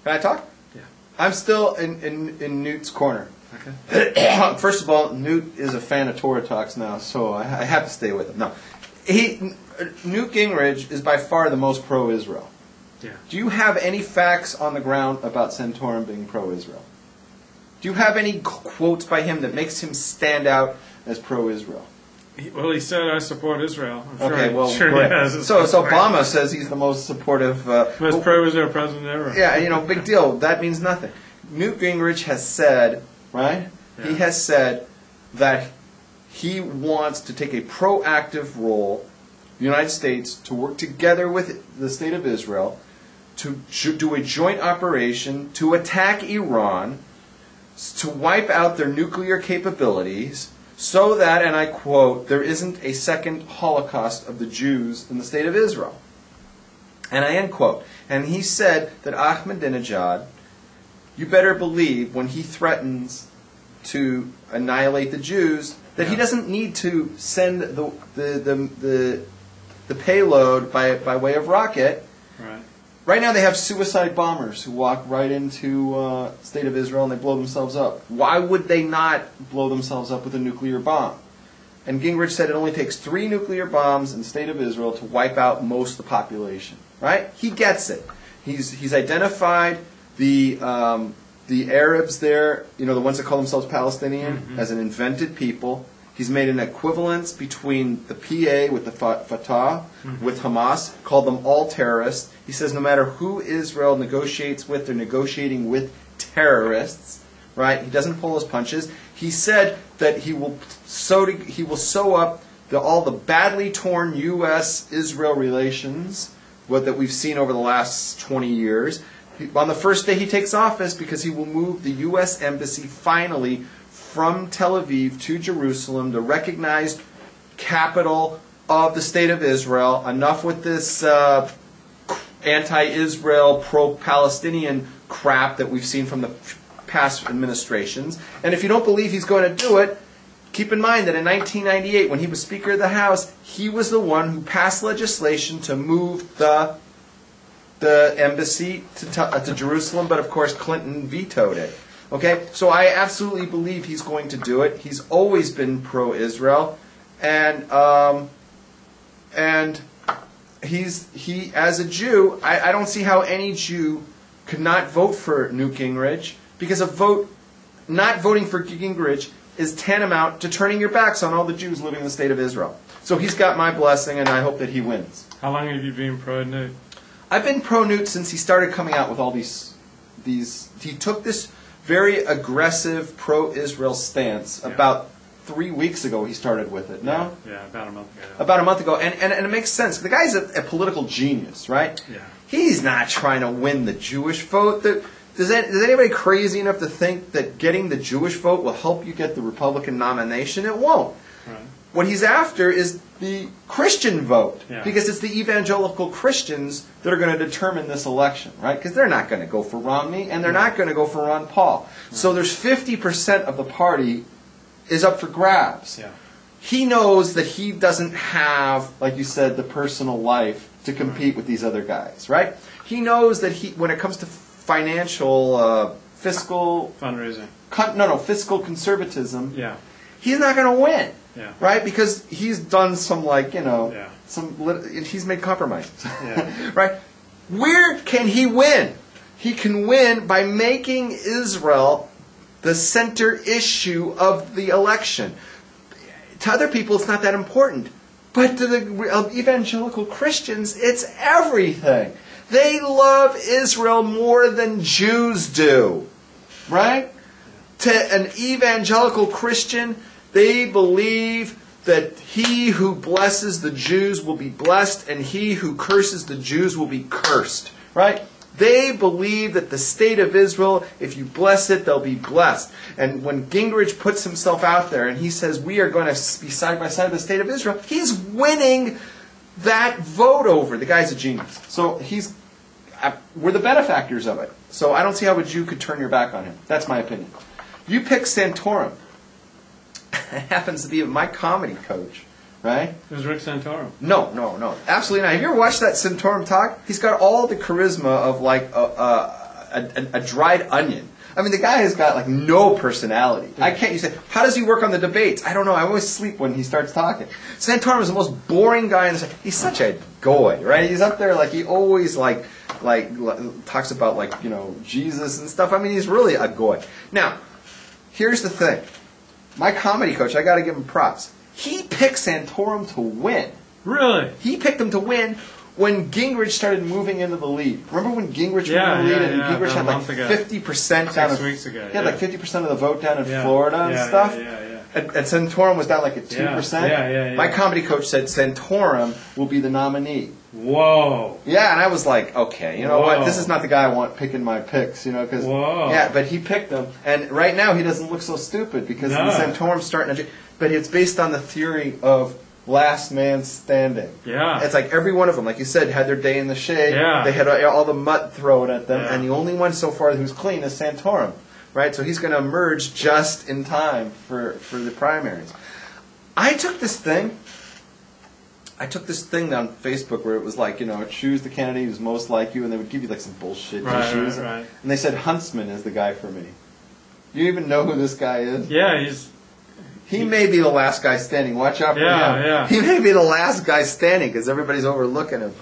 Can I talk? Yeah. I'm still in Newt's corner. Okay. First of all, Newt is a fan of Torah Talks now, so I have to stay with him. No, Newt Gingrich is by far the most pro-Israel. Yeah. Do you have any facts on the ground about Santorum being pro-Israel? Do you have any quotes by him that makes him stand out as pro-Israel? Well, he said, "I support Israel." I'm Okay, well, sure great. he has. So Obama says he's the most supportive... most pro-Israel president ever. Yeah, big deal. That means nothing. Newt Gingrich has said, right? Yeah. He has said that he wants to take a proactive role, the United States, to work together with the State of Israel to do a joint operation to attack Iran, to wipe out their nuclear capabilities, so that, and I quote, there isn't a second Holocaust of the Jews in the State of Israel. And I end quote. And he said that Ahmadinejad, you better believe when he threatens to annihilate the Jews, that he doesn't need to send the payload by way of rocket. Right. Right now they have suicide bombers who walk right into State of Israel and they blow themselves up. Why would they not blow themselves up with a nuclear bomb? And Gingrich said it only takes 3 nuclear bombs in the State of Israel to wipe out most of the population. Right? He gets it. He's identified the Arabs there, the ones that call themselves Palestinian, as an invented people. He's made an equivalence between the PA with the Fatah, with Hamas, called them all terrorists. He says no matter who Israel negotiates with, they're negotiating with terrorists. Right? He doesn't pull his punches. He said that he will sew up all the badly torn U.S.-Israel relations that we've seen over the last 20 years. On the first day he takes office, because he will move the U.S. Embassy finally from Tel Aviv to Jerusalem, the recognized capital of the State of Israel. Enough with this anti-Israel, pro-Palestinian crap that we've seen from the past administrations. And if you don't believe he's going to do it, keep in mind that in 1998, when he was Speaker of the House, he was the one who passed legislation to move the embassy to Jerusalem, but of course Clinton vetoed it. Okay, so I absolutely believe he's going to do it. He's always been pro-Israel, and he as a Jew, I don't see how any Jew could not vote for Newt Gingrich, because not voting for Gingrich is tantamount to turning your backs on all the Jews living in the State of Israel. So he's got my blessing, and I hope that he wins. How long have you been pro-Newt? I've been pro-Newt since he started coming out with all these. He took this very aggressive pro-Israel stance about 3 weeks ago. He started with it. No? Yeah, about a month ago. About a month ago, and it makes sense. The guy's a political genius, right? Yeah. He's not trying to win the Jewish vote. Is anybody crazy enough to think that getting the Jewish vote will help you get the Republican nomination? It won't. Right. What he's after is the Christian vote, Yeah. because it's the evangelical Christians that are going to determine this election, right? Because they're not going to go for Romney, and they're not going to go for Ron Paul. So there's 50% of the party is up for grabs. Yeah. He knows that he doesn't have, like you said, the personal life to compete with these other guys, right? He knows that when it comes to financial, fiscal... Fundraising. Fiscal conservatism, Yeah. he's not going to win. Yeah. Right? Because he's done some, Yeah. he's made compromises. Yeah. Right? Where can he win? He can win by making Israel the center issue of the election. To other people, it's not that important. But to the evangelical Christians, it's everything. They love Israel more than Jews do. Right? To an evangelical Christian, they believe that he who blesses the Jews will be blessed, and he who curses the Jews will be cursed. Right? They believe that the State of Israel, if you bless it, they'll be blessed. And when Gingrich puts himself out there and he says, we are going to be side by side with the State of Israel, he's winning that vote over. The guy's a genius. So we're the benefactors of it. So I don't see how a Jew could turn your back on him. That's my opinion. You pick Santorum. Happens to be my comedy coach, right? It was Rick Santorum. No. Absolutely not. Have you ever watched that Santorum talk? He's got all the charisma of like a dried onion. I mean, the guy has got like no personality. I can't. You say, how does he work on the debates? I don't know. I always sleep when he starts talking. Santorum is the most boring guy in the. He's such a goy, right? He's up there like he always like talks about like Jesus and stuff. I mean, he's really a goy. Now, here's the thing. My comedy coach, I got to give him props. He picked Santorum to win. Really? He picked him to win when Gingrich started moving into the lead. Remember when Gingrich moved into the lead and Gingrich had like 50% down. 6 weeks ago. He had like 50% of the vote down in Florida and stuff. And Santorum was down like at 2%. My comedy coach said Santorum will be the nominee. Whoa. Yeah, and I was like, okay, you know what? This is not the guy I want picking my picks, because but he picked him, and right now he doesn't look so stupid because Santorum's starting to. But it's based on the theory of last man standing. Yeah. It's like every one of them, like you said, had their day in the shade. Yeah. They had all the mud thrown at them, and the only one so far who's clean is Santorum, right? So he's going to emerge just in time for the primaries. I took this thing on Facebook where it was like, choose the candidate who's most like you, and they would give you like some bullshit issues. Right. And they said Huntsman is the guy for me. Do you even know who this guy is? Yeah, He may be the last guy standing. Watch out for him. Yeah. He may be the last guy standing because everybody's overlooking him.